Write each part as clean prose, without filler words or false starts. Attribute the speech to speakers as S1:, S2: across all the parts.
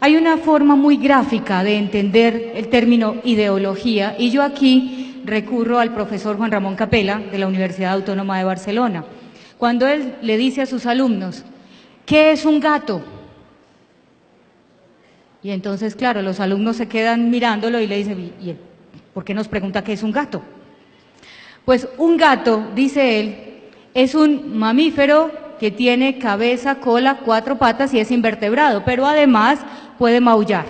S1: Hay una forma muy gráfica de entender el término ideología y yo aquí recurro al profesor Juan Ramón Capella de la Universidad Autónoma de Barcelona. Cuando él le dice a sus alumnos, ¿qué es un gato? Y entonces, claro, los alumnos se quedan mirándolo y le dicen, ¿y él? ¿Por qué nos pregunta qué es un gato? Pues un gato, dice él, es un mamífero que tiene cabeza, cola, 4 patas y es invertebrado, pero además puede maullar.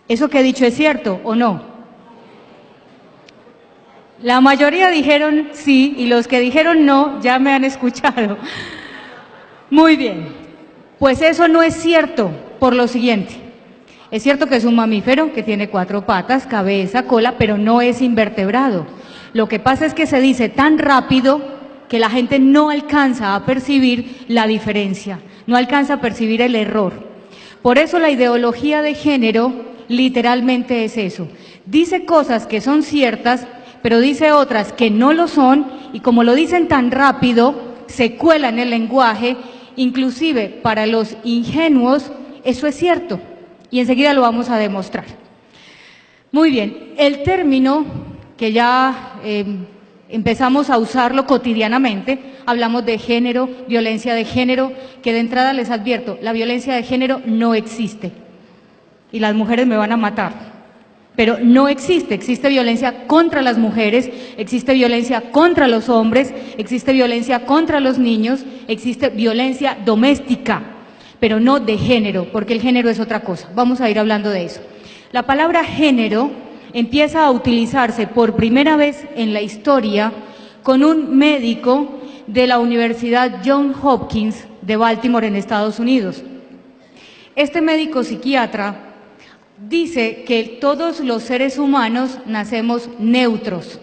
S1: ¿Eso que he dicho es cierto o no? La mayoría dijeron sí y los que dijeron no ya me han escuchado. Muy bien, pues eso no es cierto por lo siguiente. Es cierto que es un mamífero que tiene 4 patas, cabeza, cola, pero no es invertebrado. Lo que pasa es que se dice tan rápido que la gente no alcanza a percibir la diferencia, no alcanza a percibir el error. Por eso la ideología de género literalmente es eso. Dice cosas que son ciertas, pero dice otras que no lo son, y como lo dicen tan rápido, se cuela en el lenguaje, inclusive para los ingenuos, eso es cierto, y enseguida lo vamos a demostrar. Muy bien, el término que ya empezamos a usarlo cotidianamente, hablamos de género, violencia de género, que de entrada les advierto, la violencia de género no existe, y las mujeres me van a matar. Pero no existe, existe violencia contra las mujeres, existe violencia contra los hombres, existe violencia contra los niños, existe violencia doméstica, pero no de género, porque el género es otra cosa. Vamos a ir hablando de eso. La palabra género empieza a utilizarse por primera vez en la historia con un médico de la Universidad Johns Hopkins de Baltimore en Estados Unidos. Este médico psiquiatra dice que todos los seres humanos nacemos neutros,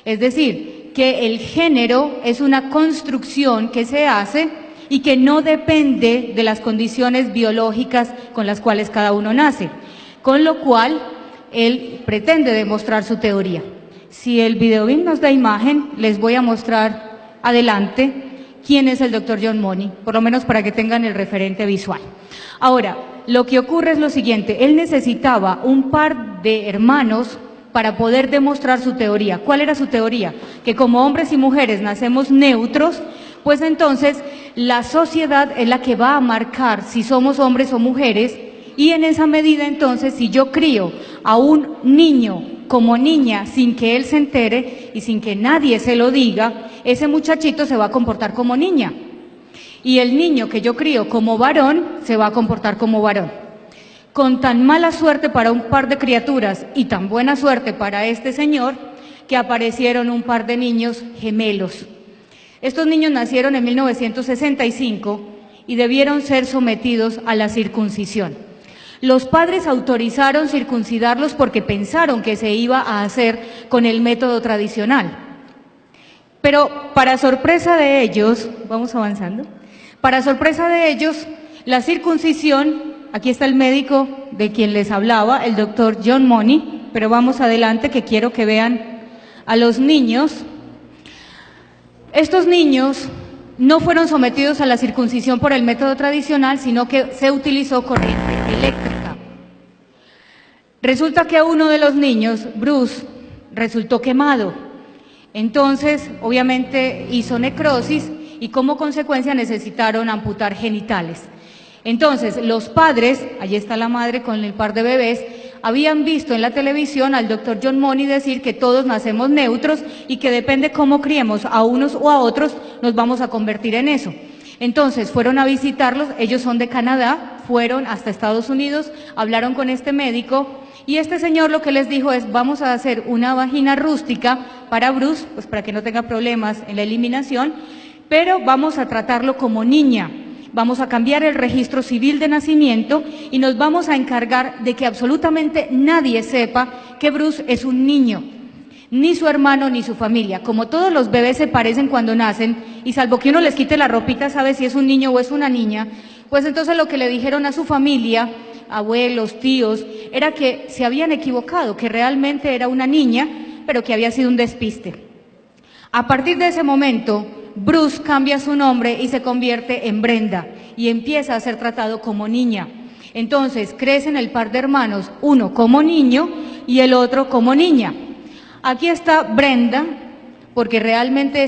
S1: es decir, que el género es una construcción que se hace y que no depende de las condiciones biológicas con las cuales cada uno nace, con lo cual él pretende demostrar su teoría. Si el videobim nos da imagen, les voy a mostrar adelante quién es el doctor John Money, por lo menos para que tengan el referente visual. Ahora, lo que ocurre es lo siguiente, él necesitaba un par de hermanos para poder demostrar su teoría. ¿Cuál era su teoría? Que como hombres y mujeres nacemos neutros, pues entonces la sociedad es la que va a marcar si somos hombres o mujeres, y en esa medida entonces si yo crío a un niño como niña sin que él se entere y sin que nadie se lo diga, ese muchachito se va a comportar como niña. Y el niño que yo crío como varón se va a comportar como varón. Con tan mala suerte para un par de criaturas y tan buena suerte para este señor, que aparecieron un par de niños gemelos. Estos niños nacieron en 1965 y debieron ser sometidos a la circuncisión. Los padres autorizaron circuncidarlos porque pensaron que se iba a hacer con el método tradicional. Pero para sorpresa de ellos, vamos avanzando, para sorpresa de ellos, la circuncisión, aquí está el médico de quien les hablaba, el doctor John Money, pero vamos adelante que quiero que vean a los niños. Estos niños no fueron sometidos a la circuncisión por el método tradicional, sino que se utilizó corriente eléctrica. Resulta que uno de los niños, Bruce, resultó quemado. Entonces, obviamente, hizo necrosis y como consecuencia necesitaron amputar genitales. Entonces, los padres, allí está la madre con el par de bebés, habían visto en la televisión al doctor John Money decir que todos nacemos neutros y que depende cómo criemos a unos o a otros, nos vamos a convertir en eso. Entonces, fueron a visitarlos, ellos son de Canadá, fueron hasta Estados Unidos, hablaron con este médico y este señor lo que les dijo es, vamos a hacer una vagina rústica para Bruce, pues para que no tenga problemas en la eliminación, pero vamos a tratarlo como niña. Vamos a cambiar el registro civil de nacimiento y nos vamos a encargar de que absolutamente nadie sepa que Bruce es un niño, ni su hermano ni su familia. Como todos los bebés se parecen cuando nacen, y salvo que uno les quite la ropita, sabe si es un niño o es una niña, pues entonces lo que le dijeron a su familia, abuelos, tíos, era que se habían equivocado, que realmente era una niña, pero que había sido un despiste. A partir de ese momento, Bruce cambia su nombre y se convierte en Brenda y empieza a ser tratado como niña. Entonces crecen el par de hermanos, uno como niño y el otro como niña. Aquí está Brenda, porque realmente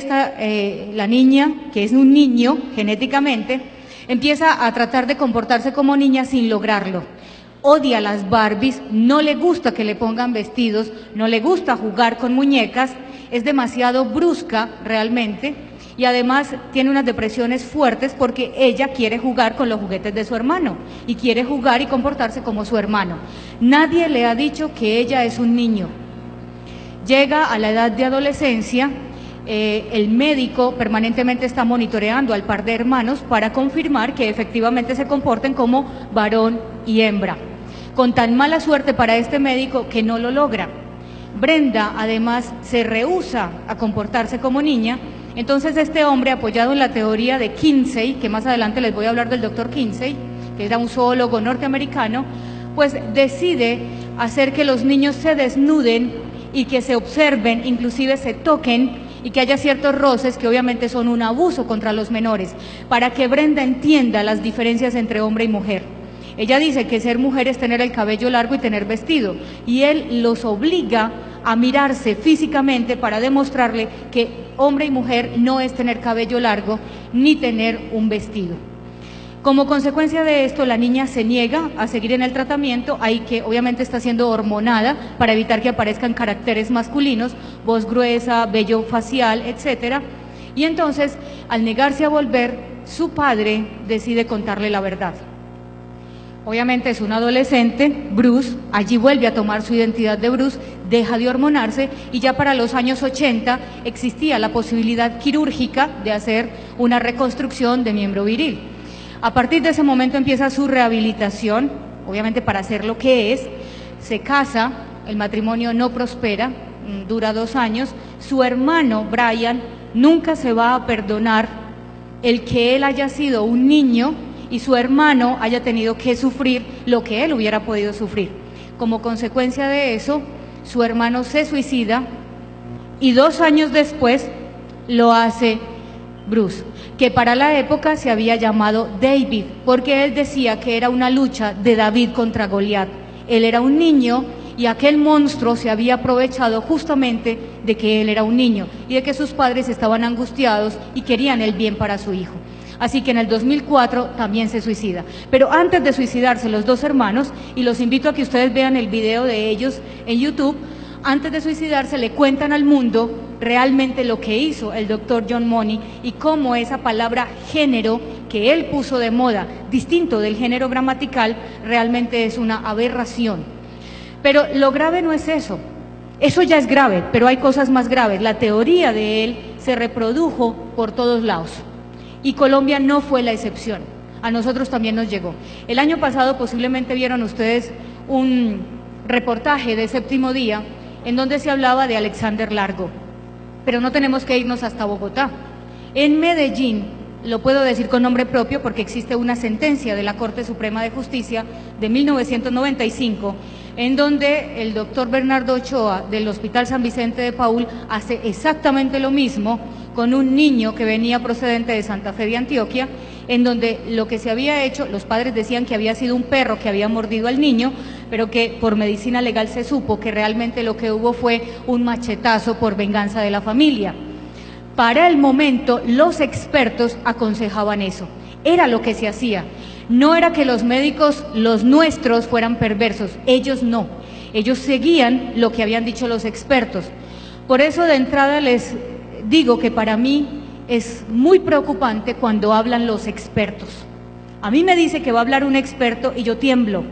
S1: la niña, que es un niño genéticamente, empieza a tratar de comportarse como niña sin lograrlo. Odia las Barbies, no le gusta que le pongan vestidos, no le gusta jugar con muñecas, es demasiado brusca realmente y además tiene unas depresiones fuertes porque ella quiere jugar con los juguetes de su hermano y quiere jugar y comportarse como su hermano. Nadie le ha dicho que ella es un niño. Llega a la edad de adolescencia, el médico permanentemente está monitoreando al par de hermanos para confirmar que efectivamente se comporten como varón y hembra. Con tan mala suerte para este médico que no lo logra. Brenda además se rehúsa a comportarse como niña, entonces este hombre, apoyado en la teoría de Kinsey, que más adelante les voy a hablar del doctor Kinsey, que era un zoólogo norteamericano, pues decide hacer que los niños se desnuden y que se observen, inclusive se toquen y que haya ciertos roces que obviamente son un abuso contra los menores, para que Brenda entienda las diferencias entre hombre y mujer. Ella dice que ser mujer es tener el cabello largo y tener vestido, y él los obliga a mirarse físicamente para demostrarle que hombre y mujer no es tener cabello largo ni tener un vestido. Como consecuencia de esto, la niña se niega a seguir en el tratamiento, ahí que obviamente está siendo hormonada para evitar que aparezcan caracteres masculinos, voz gruesa, vello facial, etcétera. Y entonces, al negarse a volver, su padre decide contarle la verdad. Obviamente es un adolescente, Bruce, allí vuelve a tomar su identidad de Bruce, deja de hormonarse y ya para los años 80 existía la posibilidad quirúrgica de hacer una reconstrucción de miembro viril. A partir de ese momento empieza su rehabilitación, obviamente para ser lo que es, se casa, el matrimonio no prospera, dura 2 años, su hermano Brian nunca se va a perdonar el que él haya sido un niño y su hermano haya tenido que sufrir lo que él hubiera podido sufrir. Como consecuencia de eso, su hermano se suicida y 2 años después lo hace Bruce, que para la época se había llamado David, porque él decía que era una lucha de David contra Goliat. Él era un niño y aquel monstruo se había aprovechado justamente de que él era un niño y de que sus padres estaban angustiados y querían el bien para su hijo. Así que en el 2004 también se suicida. Pero antes de suicidarse los 2 hermanos, y los invito a que ustedes vean el video de ellos en YouTube, antes de suicidarse le cuentan al mundo realmente lo que hizo el doctor John Money y cómo esa palabra género que él puso de moda, distinto del género gramatical, realmente es una aberración. Pero lo grave no es eso. Eso ya es grave, pero hay cosas más graves. La teoría de él se reprodujo por todos lados. Y Colombia no fue la excepción, a nosotros también nos llegó. El año pasado posiblemente vieron ustedes un reportaje de Séptimo Día en donde se hablaba de Alexander Largo, pero no tenemos que irnos hasta Bogotá. En Medellín, lo puedo decir con nombre propio porque existe una sentencia de la Corte Suprema de Justicia de 1995, en donde el doctor Bernardo Ochoa del Hospital San Vicente de Paúl hace exactamente lo mismo con un niño que venía procedente de Santa Fe de Antioquia, en donde lo que se había hecho, los padres decían que había sido un perro que había mordido al niño, pero que por medicina legal se supo que realmente lo que hubo fue un machetazo por venganza de la familia. Para el momento, los expertos aconsejaban eso, era lo que se hacía. No era que los médicos, los nuestros, fueran perversos, ellos no, ellos seguían lo que habían dicho los expertos. Por eso de entrada les digo que para mí es muy preocupante cuando hablan los expertos. A mí me dice que va a hablar un experto y yo tiemblo,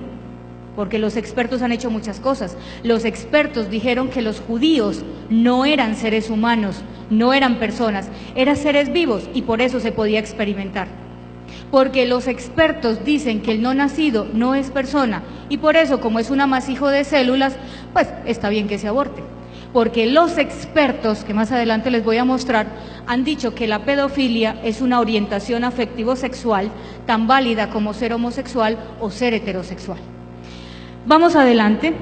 S1: porque los expertos han hecho muchas cosas. Los expertos dijeron que los judíos no eran seres humanos, no eran personas, eran seres vivos y por eso se podía experimentar. Porque los expertos dicen que el no nacido no es persona y por eso, como es un amasijo de células, pues está bien que se aborte. Porque los expertos, que más adelante les voy a mostrar, han dicho que la pedofilia es una orientación afectivo-sexual tan válida como ser homosexual o ser heterosexual. Vamos adelante.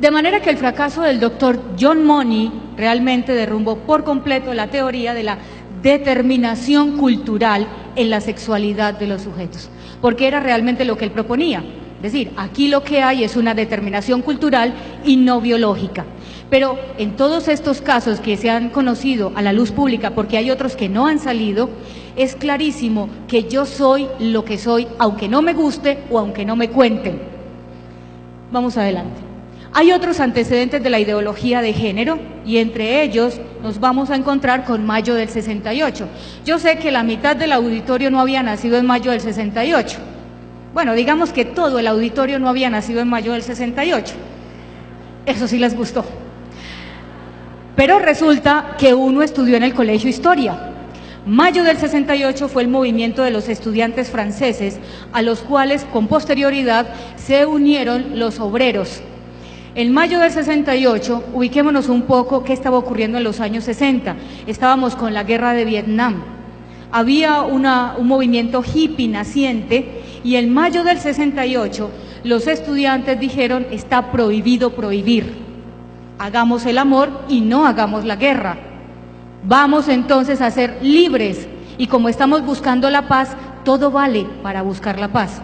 S1: De manera que el fracaso del doctor John Money realmente derrumbó por completo la teoría de la determinación cultural en la sexualidad de los sujetos, porque era realmente lo que él proponía. Es decir, aquí lo que hay es una determinación cultural y no biológica. Pero en todos estos casos que se han conocido a la luz pública, porque hay otros que no han salido, es clarísimo que yo soy lo que soy, aunque no me guste o aunque no me cuenten. Vamos adelante. Hay otros antecedentes de la ideología de género y entre ellos nos vamos a encontrar con mayo del 68. Yo sé que la mitad del auditorio no había nacido en mayo del 68. Bueno, digamos que todo el auditorio no había nacido en mayo del 68. Eso sí les gustó. Pero resulta que uno estudió en el colegio Historia. Mayo del 68 fue el movimiento de los estudiantes franceses, a los cuales con posterioridad se unieron los obreros. En mayo del 68, ubiquémonos un poco qué estaba ocurriendo en los años 60. Estábamos con la guerra de Vietnam. Había un movimiento hippie naciente y en mayo del 68 los estudiantes dijeron: está prohibido prohibir. Hagamos el amor y no hagamos la guerra. Vamos entonces a ser libres y como estamos buscando la paz, todo vale para buscar la paz.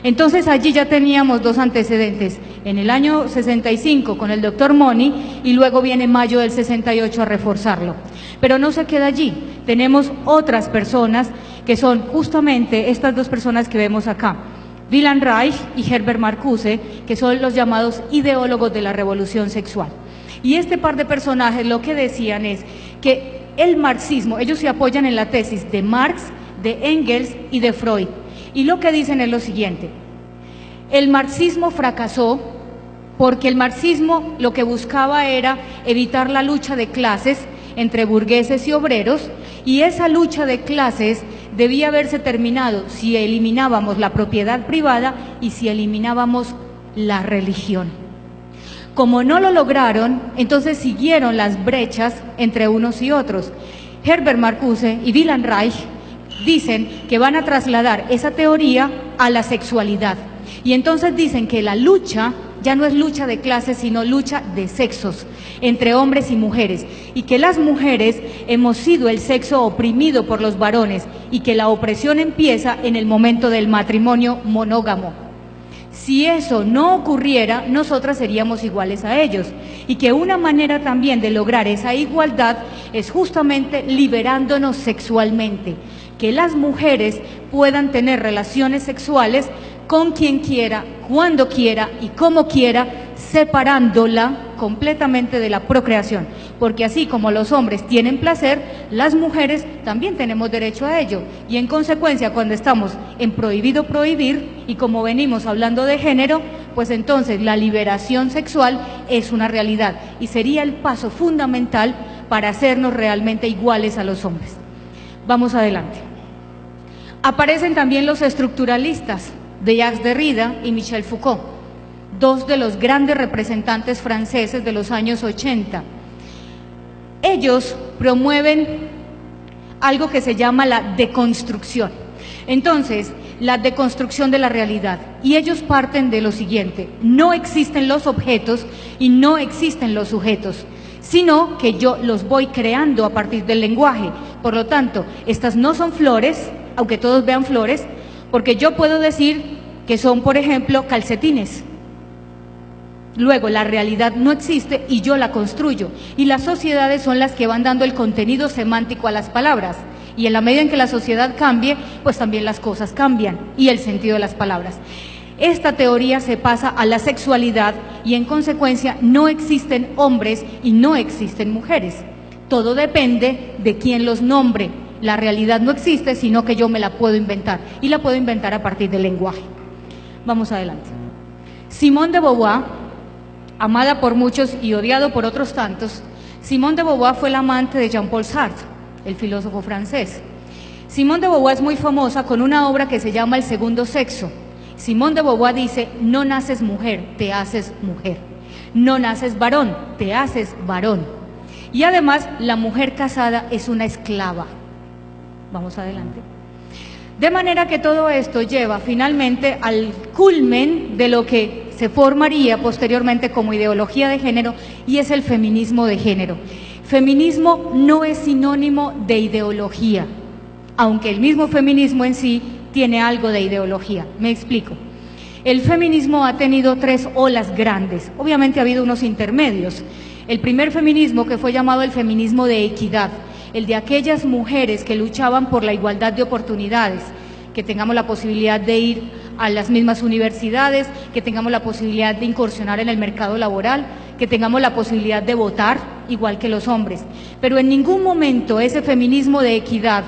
S1: Entonces allí ya teníamos dos antecedentes, en el año 65 con el doctor Moni y luego viene mayo del 68 a reforzarlo. Pero no se queda allí, tenemos otras personas que son justamente estas dos personas que vemos acá, Wilhelm Reich y Herbert Marcuse, que son los llamados ideólogos de la revolución sexual. Y este par de personajes lo que decían es que el marxismo, ellos se apoyan en la tesis de Marx, de Engels y de Freud. Y lo que dicen es lo siguiente: el marxismo fracasó porque el marxismo lo que buscaba era evitar la lucha de clases entre burgueses y obreros, y esa lucha de clases debía haberse terminado si eliminábamos la propiedad privada y si eliminábamos la religión. Como no lo lograron, entonces siguieron las brechas entre unos y otros. Herbert Marcuse y Wilhelm Reich dicen que van a trasladar esa teoría a la sexualidad. Y entonces dicen que la lucha ya no es lucha de clases, sino lucha de sexos, entre hombres y mujeres. Y que las mujeres hemos sido el sexo oprimido por los varones y que la opresión empieza en el momento del matrimonio monógamo. Si eso no ocurriera, nosotras seríamos iguales a ellos. Y que una manera también de lograr esa igualdad es justamente liberándonos sexualmente. Que las mujeres puedan tener relaciones sexuales con quien quiera, cuando quiera y como quiera, separándola completamente de la procreación. Porque así como los hombres tienen placer, las mujeres también tenemos derecho a ello. Y en consecuencia, cuando estamos en prohibido prohibir, y como venimos hablando de género, pues entonces la liberación sexual es una realidad y sería el paso fundamental para hacernos realmente iguales a los hombres. Vamos adelante. Aparecen también los estructuralistas de Jacques Derrida y Michel Foucault, dos de los grandes representantes franceses de los años 80. Ellos promueven algo que se llama la deconstrucción. Entonces, la deconstrucción de la realidad. Y ellos parten de lo siguiente: no existen los objetos y no existen los sujetos, sino que yo los voy creando a partir del lenguaje. Por lo tanto, estas no son flores, aunque todos vean flores, porque yo puedo decir que son, por ejemplo, calcetines. Luego, la realidad no existe y yo la construyo. Y las sociedades son las que van dando el contenido semántico a las palabras. Y en la medida en que la sociedad cambie, pues también las cosas cambian y el sentido de las palabras. Esta teoría se pasa a la sexualidad y en consecuencia no existen hombres y no existen mujeres. Todo depende de quién los nombre. La realidad no existe, sino que yo me la puedo inventar y la puedo inventar a partir del lenguaje. Vamos adelante. Simone de Beauvoir, amada por muchos y odiado por otros tantos, Simone de Beauvoir fue la amante de Jean-Paul Sartre, el filósofo francés. Simone de Beauvoir es muy famosa con una obra que se llama El segundo sexo. Simone de Beauvoir dice: no naces mujer, te haces mujer. No naces varón, te haces varón. Y además, la mujer casada es una esclava. Vamos adelante. De manera que todo esto lleva finalmente al culmen de lo que se formaría posteriormente como ideología de género, y es el feminismo de género. Feminismo no es sinónimo de ideología. aunque el mismo feminismo en sí tiene algo de ideología. Me explico. El feminismo ha tenido 3 olas grandes, obviamente ha habido unos intermedios. El primer feminismo, que fue llamado el feminismo de equidad, el de aquellas mujeres que luchaban por la igualdad de oportunidades, que tengamos la posibilidad de ir a las mismas universidades, que tengamos la posibilidad de incursionar en el mercado laboral, que tengamos la posibilidad de votar igual que los hombres. Pero en ningún momento ese feminismo de equidad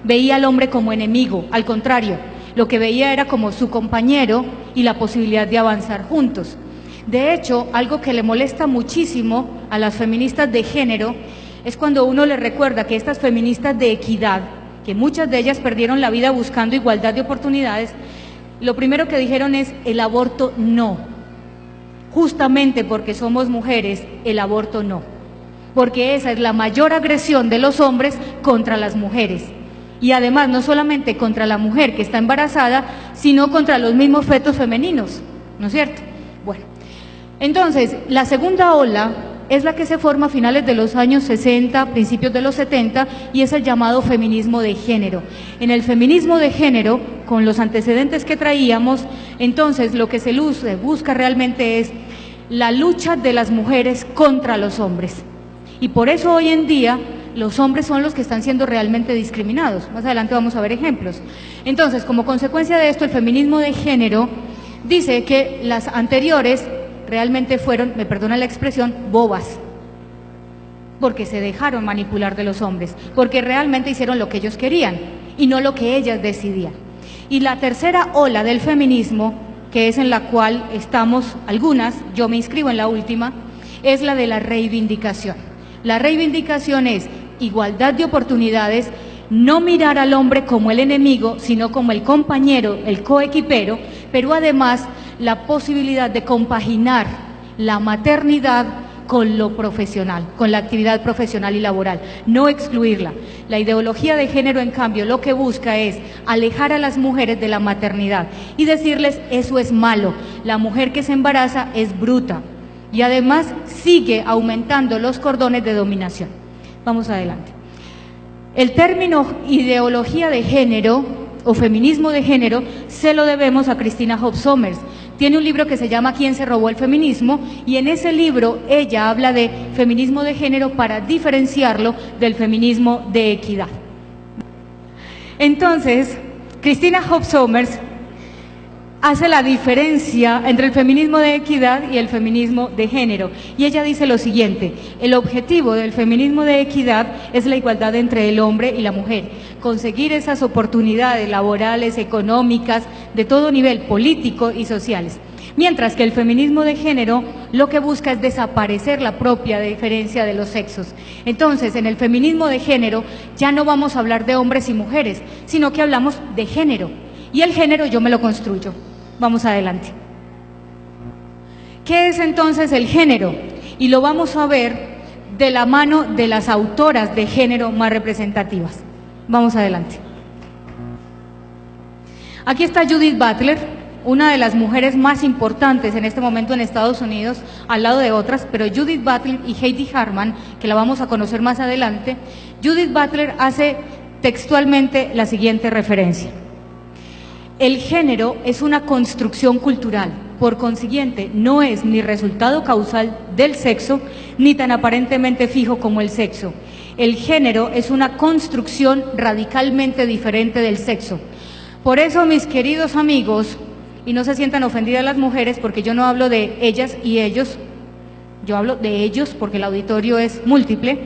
S1: veía al hombre como enemigo, al contrario, lo que veía era como su compañero y la posibilidad de avanzar juntos. De hecho, algo que le molesta muchísimo a las feministas de género es cuando uno les recuerda que estas feministas de equidad, que muchas de ellas perdieron la vida buscando igualdad de oportunidades, lo primero que dijeron es el aborto no. Justamente porque somos mujeres, el aborto no. Porque esa es la mayor agresión de los hombres contra las mujeres. Y además no solamente contra la mujer que está embarazada, sino contra los mismos fetos femeninos, ¿no es cierto? Bueno, entonces la segunda ola es la que se forma a finales de los años 60, principios de los 70, y es el llamado feminismo de género. En el feminismo de género, con los antecedentes que traíamos, entonces lo que se busca realmente es la lucha de las mujeres contra los hombres. Y por eso hoy en día los hombres son los que están siendo realmente discriminados. Más adelante vamos a ver ejemplos. Entonces, como consecuencia de esto, el feminismo de género dice que las anteriores realmente fueron, me perdonan la expresión, bobas, porque se dejaron manipular de los hombres, porque realmente hicieron lo que ellos querían y no lo que ellas decidían. Y la tercera ola del feminismo, que es en la cual estamos algunas, yo me inscribo en la última, es la de la reivindicación. La reivindicación es igualdad de oportunidades, no mirar al hombre como el enemigo, sino como el compañero, el coequipero, pero además la posibilidad de compaginar la maternidad con lo profesional, con la actividad profesional y laboral, no excluirla. La ideología de género, en cambio, lo que busca es alejar a las mujeres de la maternidad y decirles eso es malo, la mujer que se embaraza es bruta y además sigue aumentando los cordones de dominación. Vamos adelante. El término ideología de género o feminismo de género se lo debemos a Christina Hope Sommers. Tiene un libro que se llama ¿Quién se robó el feminismo? Y en ese libro ella habla de feminismo de género para diferenciarlo del feminismo de equidad. Entonces, Christina Hope Sommers hace la diferencia entre el feminismo de equidad y el feminismo de género. Y ella dice lo siguiente: el objetivo del feminismo de equidad es la igualdad entre el hombre y la mujer, conseguir esas oportunidades laborales, económicas, de todo nivel, político y sociales. Mientras que el feminismo de género lo que busca es desaparecer la propia diferencia de los sexos. Entonces, en el feminismo de género ya no vamos a hablar de hombres y mujeres, sino que hablamos de género. Y el género yo me lo construyo. Vamos adelante. ¿Qué es entonces el género? Y lo vamos a ver de la mano de las autoras de género más representativas. Vamos adelante. Aquí está Judith Butler, una de las mujeres más importantes en este momento en Estados Unidos, al lado de otras, pero Judith Butler y Heidi Harman, que la vamos a conocer más adelante. Judith Butler hace textualmente la siguiente referencia: el género es una construcción cultural, por consiguiente no es ni resultado causal del sexo, ni tan aparentemente fijo como el sexo. El género es una construcción radicalmente diferente del sexo. Por eso, mis queridos amigos, y no se sientan ofendidas las mujeres, porque yo no hablo de ellas y ellos, yo hablo de ellos porque el auditorio es múltiple,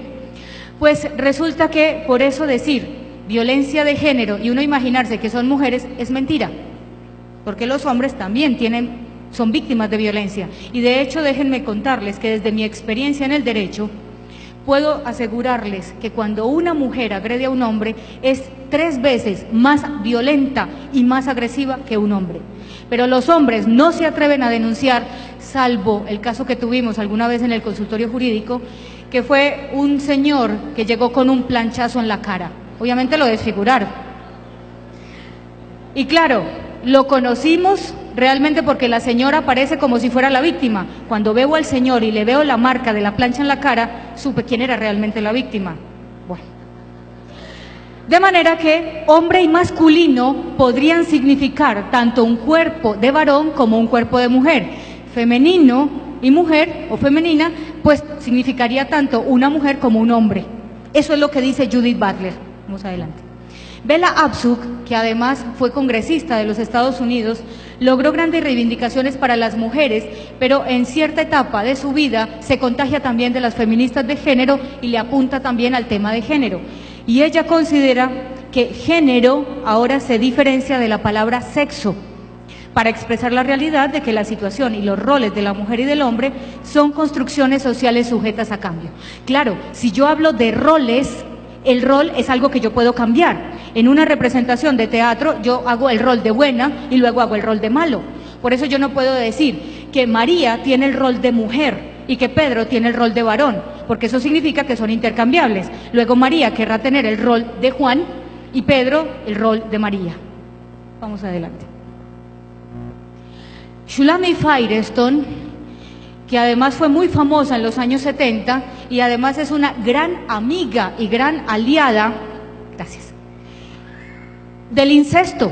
S1: pues resulta que por eso decir violencia de género y uno imaginarse que son mujeres es mentira, porque los hombres también son víctimas de violencia. Y de hecho, déjenme contarles que desde mi experiencia en el derecho puedo asegurarles que cuando una mujer agrede a un hombre es 3 veces más violenta y más agresiva que un hombre. Pero los hombres no se atreven a denunciar, salvo el caso que tuvimos alguna vez en el consultorio jurídico, que fue un señor que llegó con un planchazo en la cara. Obviamente lo desfiguraron. Y claro, lo conocimos realmente porque la señora parece como si fuera la víctima. Cuando veo al señor y le veo la marca de la plancha en la cara, supe quién era realmente la víctima. Bueno, De manera que hombre y masculino podrían significar tanto un cuerpo de varón como un cuerpo de mujer. Femenino y mujer o femenina, pues significaría tanto una mujer como un hombre. Eso es lo que dice Judith Butler. Vamos adelante. Bella Abzug, que además fue congresista de los Estados Unidos, logró grandes reivindicaciones para las mujeres, pero en cierta etapa de su vida se contagia también de las feministas de género y le apunta también al tema de género. Y ella considera que género ahora se diferencia de la palabra sexo, para expresar la realidad de que la situación y los roles de la mujer y del hombre son construcciones sociales sujetas a cambio. Claro, si yo hablo de roles, el rol es algo que yo puedo cambiar. En una representación de teatro yo hago el rol de buena y luego hago el rol de malo. Por eso yo no puedo decir que María tiene el rol de mujer y que Pedro tiene el rol de varón, porque eso significa que son intercambiables. Luego María querrá tener el rol de Juan y Pedro el rol de María. Vamos adelante. Shulamit Firestone, que además fue muy famosa en los años 70 y además es una gran amiga y gran aliada, gracias, del incesto.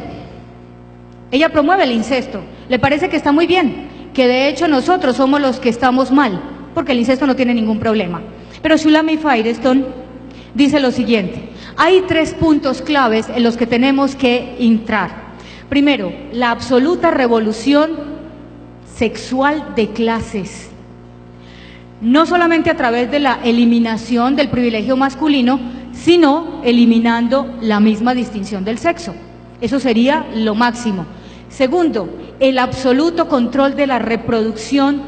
S1: Ella promueve el incesto, le parece que está muy bien, que de hecho nosotros somos los que estamos mal, porque el incesto no tiene ningún problema. Pero Shulamit Firestone dice lo siguiente: hay 3 puntos claves en los que tenemos que entrar. Primero, la absoluta revolución sexual de clases, no solamente a través de la eliminación del privilegio masculino, sino eliminando la misma distinción del sexo. Eso sería lo máximo. Segundo, el absoluto control de la reproducción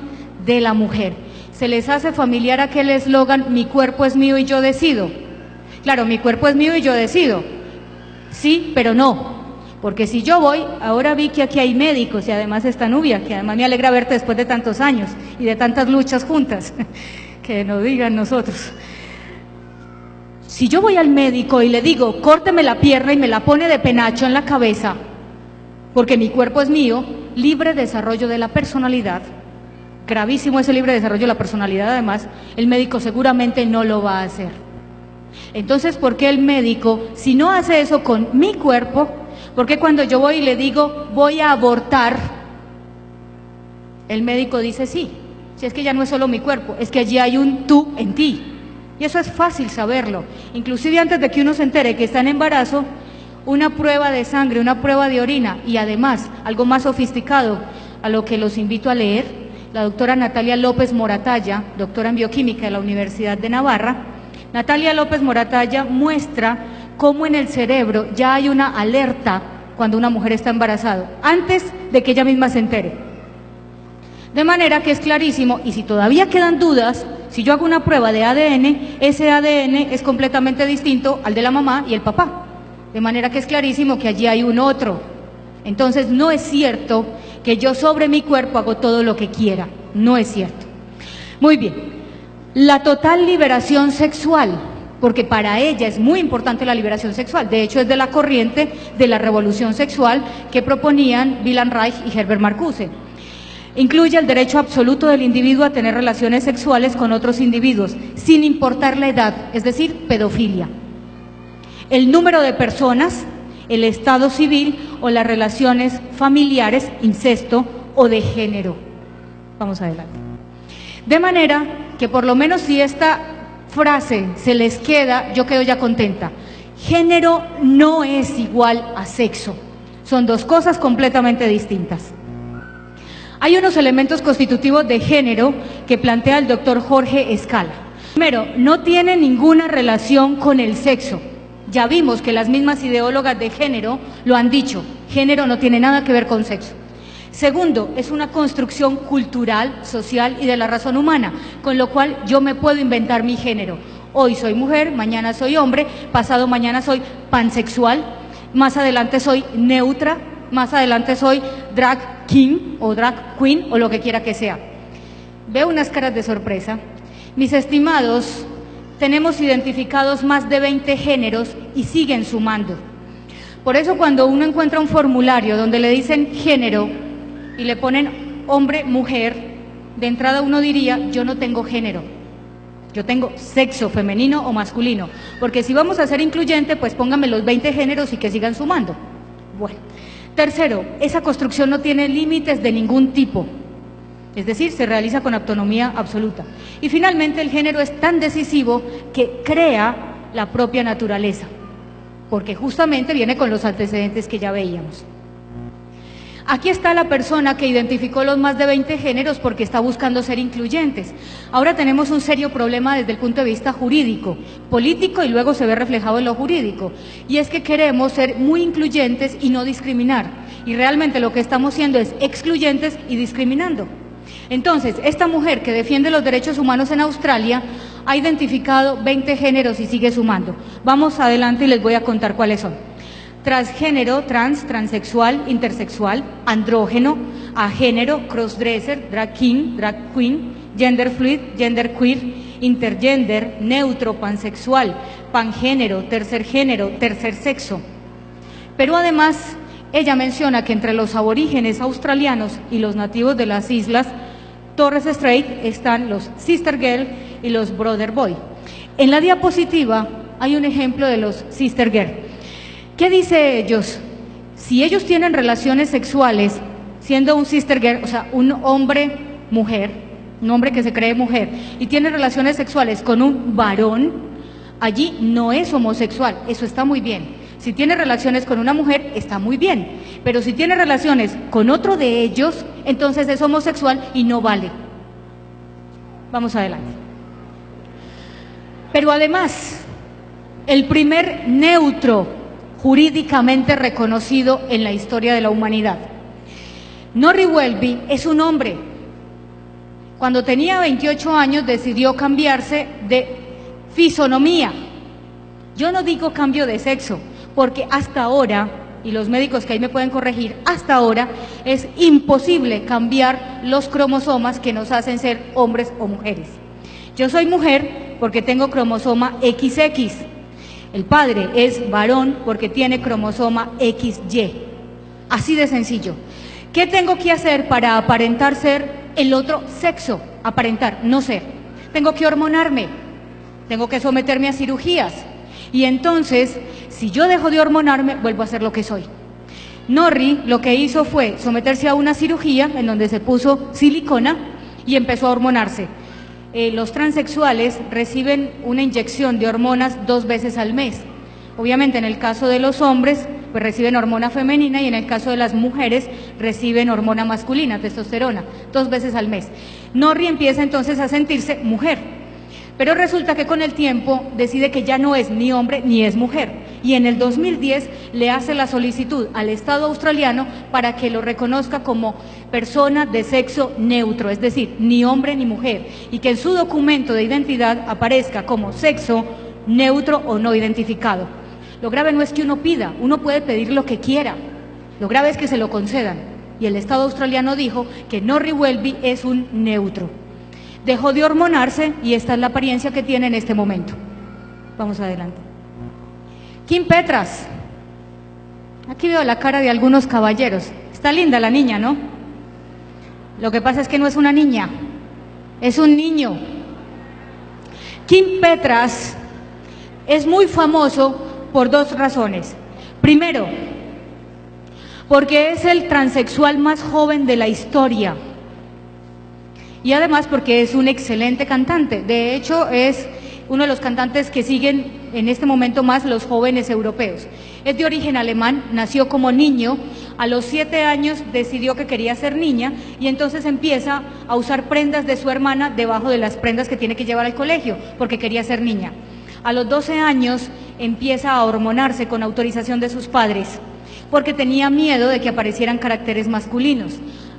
S1: de la mujer. ¿Se les hace familiar aquel eslogan, mi cuerpo es mío y yo decido? Claro, mi cuerpo es mío y yo decido. Sí, pero no. Porque si yo voy, ahora vi que aquí hay médicos y además está Nubia, que además me alegra verte después de tantos años y de tantas luchas juntas, que nos digan nosotros. Si yo voy al médico y le digo, córteme la pierna y me la pone de penacho en la cabeza, porque mi cuerpo es mío, libre desarrollo de la personalidad, gravísimo ese libre desarrollo de la personalidad, además, el médico seguramente no lo va a hacer. Entonces, ¿por qué el médico, si no hace eso con mi cuerpo, por qué cuando yo voy y le digo, voy a abortar, el médico dice sí? Si es que ya no es solo mi cuerpo, es que allí hay un tú en ti. Y eso es fácil saberlo. Inclusive antes de que uno se entere que está en embarazo, una prueba de sangre, una prueba de orina y además algo más sofisticado, a lo que los invito a leer, la doctora Natalia López Moratalla, doctora en bioquímica de la Universidad de Navarra. Natalia López Moratalla muestra cómo en el cerebro ya hay una alerta cuando una mujer está embarazada, antes de que ella misma se entere. De manera que es clarísimo, y si todavía quedan dudas, si yo hago una prueba de ADN, ese ADN es completamente distinto al de la mamá y el papá. De manera que es clarísimo que allí hay un otro. Entonces no es cierto que yo sobre mi cuerpo hago todo lo que quiera, no es cierto. Muy bien, la total liberación sexual, porque para ella es muy importante la liberación sexual, de hecho es de la corriente de la revolución sexual que proponían Wilhelm Reich y Herbert Marcuse. Incluye el derecho absoluto del individuo a tener relaciones sexuales con otros individuos, sin importar la edad, es decir, pedofilia, el número de personas, el estado civil o las relaciones familiares, incesto o de género. Vamos adelante. De manera que por lo menos si esta frase se les queda, yo quedo ya contenta. Género no es igual a sexo, son 2 cosas completamente distintas. Hay unos elementos constitutivos de género que plantea el doctor Jorge Escala. Primero, no tiene ninguna relación con el sexo. Ya vimos que las mismas ideólogas de género lo han dicho, género no tiene nada que ver con sexo. Segundo, es una construcción cultural, social y de la razón humana, con lo cual yo me puedo inventar mi género. Hoy soy mujer, mañana soy hombre, pasado mañana soy pansexual, más adelante soy neutra, más adelante soy drag king o drag queen o lo que quiera que sea. Veo unas caras de sorpresa. Mis estimados, tenemos identificados más de 20 géneros y siguen sumando. Por eso cuando uno encuentra un formulario donde le dicen género y le ponen hombre, mujer, de entrada uno diría, yo no tengo género. Yo tengo sexo femenino o masculino, porque si vamos a ser incluyente, pues pónganme los 20 géneros y que sigan sumando. Bueno, tercero, esa construcción no tiene límites de ningún tipo, es decir, se realiza con autonomía absoluta. Y finalmente, el género es tan decisivo que crea la propia naturaleza, porque justamente viene con los antecedentes que ya veíamos. Aquí está la persona que identificó los más de 20 géneros porque está buscando ser incluyentes. Ahora tenemos un serio problema desde el punto de vista jurídico, político y luego se ve reflejado en lo jurídico. Y es que queremos ser muy incluyentes y no discriminar. Y realmente lo que estamos siendo es excluyentes y discriminando. Entonces, esta mujer que defiende los derechos humanos en Australia ha identificado 20 géneros y sigue sumando. Vamos adelante y les voy a contar cuáles son. Transgénero, transexual, intersexual, andrógeno, agénero, crossdresser, drag king, drag queen, gender fluid, genderqueer, intergender, neutro, pansexual, pangénero, tercer sexo. Pero además, ella menciona que entre los aborígenes australianos y los nativos de las islas Torres Strait están los sister girl y los brother boy. En la diapositiva hay un ejemplo de los sister girl. ¿Qué dice ellos? Si ellos tienen relaciones sexuales, siendo un sister girl, o sea, un hombre-mujer, un hombre que se cree mujer, y tiene relaciones sexuales con un varón, allí no es homosexual, eso está muy bien. Si tiene relaciones con una mujer, está muy bien, pero si tiene relaciones con otro de ellos, entonces es homosexual y no vale. Vamos adelante. Pero además, el primer neutro jurídicamente reconocido en la historia de la humanidad. Norrie Welby es un hombre. Cuando tenía 28 años decidió cambiarse de fisonomía. Yo no digo cambio de sexo, porque hasta ahora, y los médicos que ahí me pueden corregir, hasta ahora es imposible cambiar los cromosomas que nos hacen ser hombres o mujeres. Yo soy mujer porque tengo cromosoma XX. El padre es varón porque tiene cromosoma XY. Así de sencillo. ¿Qué tengo que hacer para aparentar ser el otro sexo? Aparentar, no ser. Tengo que hormonarme, tengo que someterme a cirugías. Y entonces, si yo dejo de hormonarme, vuelvo a ser lo que soy. Norrie lo que hizo fue someterse a una cirugía en donde se puso silicona y empezó a hormonarse. Los transexuales reciben una inyección de hormonas 2 veces al mes. Obviamente en el caso de los hombres, pues reciben hormona femenina y en el caso de las mujeres reciben hormona masculina, testosterona, 2 veces al mes. Norrie empieza entonces a sentirse mujer, pero resulta que con el tiempo decide que ya no es ni hombre ni es mujer. Y en el 2010 le hace la solicitud al Estado australiano para que lo reconozca como persona de sexo neutro, es decir, ni hombre ni mujer, y que en su documento de identidad aparezca como sexo neutro o no identificado. Lo grave no es que uno pida, uno puede pedir lo que quiera, lo grave es que se lo concedan. Y el Estado australiano dijo que Norrie Welby es un neutro. Dejó de hormonarse y esta es la apariencia que tiene en este momento. Vamos adelante. Kim Petras. Aquí veo la cara de algunos caballeros. Está linda la niña, ¿no? Lo que pasa es que no es una niña, es un niño. Kim Petras es muy famoso por 2 razones. Primero, porque es el transexual más joven de la historia. Y además porque es un excelente cantante. De hecho, es uno de los cantantes que siguen en este momento más los jóvenes europeos. Es de origen alemán, nació como niño, a los 7 años decidió que quería ser niña y entonces empieza a usar prendas de su hermana debajo de las prendas que tiene que llevar al colegio, porque quería ser niña. A los 12 años empieza a hormonarse con autorización de sus padres, porque tenía miedo de que aparecieran caracteres masculinos.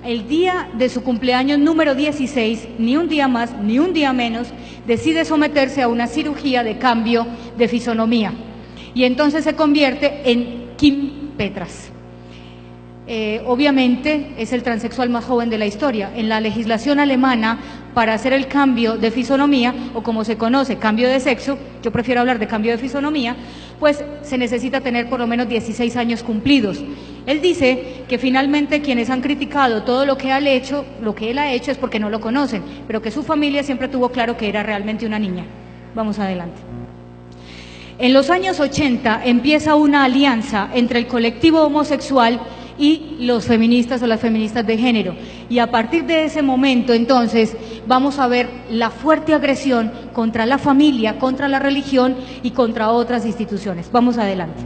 S1: El día de su cumpleaños número 16, ni un día más, ni un día menos, decide someterse a una cirugía de cambio de fisonomía. Y entonces se convierte en Kim Petras. Obviamente es el transexual más joven de la historia. En la legislación alemana, para hacer el cambio de fisonomía, o como se conoce, cambio de sexo, yo prefiero hablar de cambio de fisonomía, pues se necesita tener por lo menos 16 años cumplidos. Él dice que finalmente quienes han criticado todo lo que él ha hecho es porque no lo conocen, pero que su familia siempre tuvo claro que era realmente una niña. Vamos adelante. En los años 80 empieza una alianza entre el colectivo homosexual y los feministas o las feministas de género. Y a partir de ese momento, entonces, vamos a ver la fuerte agresión contra la familia, contra la religión y contra otras instituciones. Vamos adelante.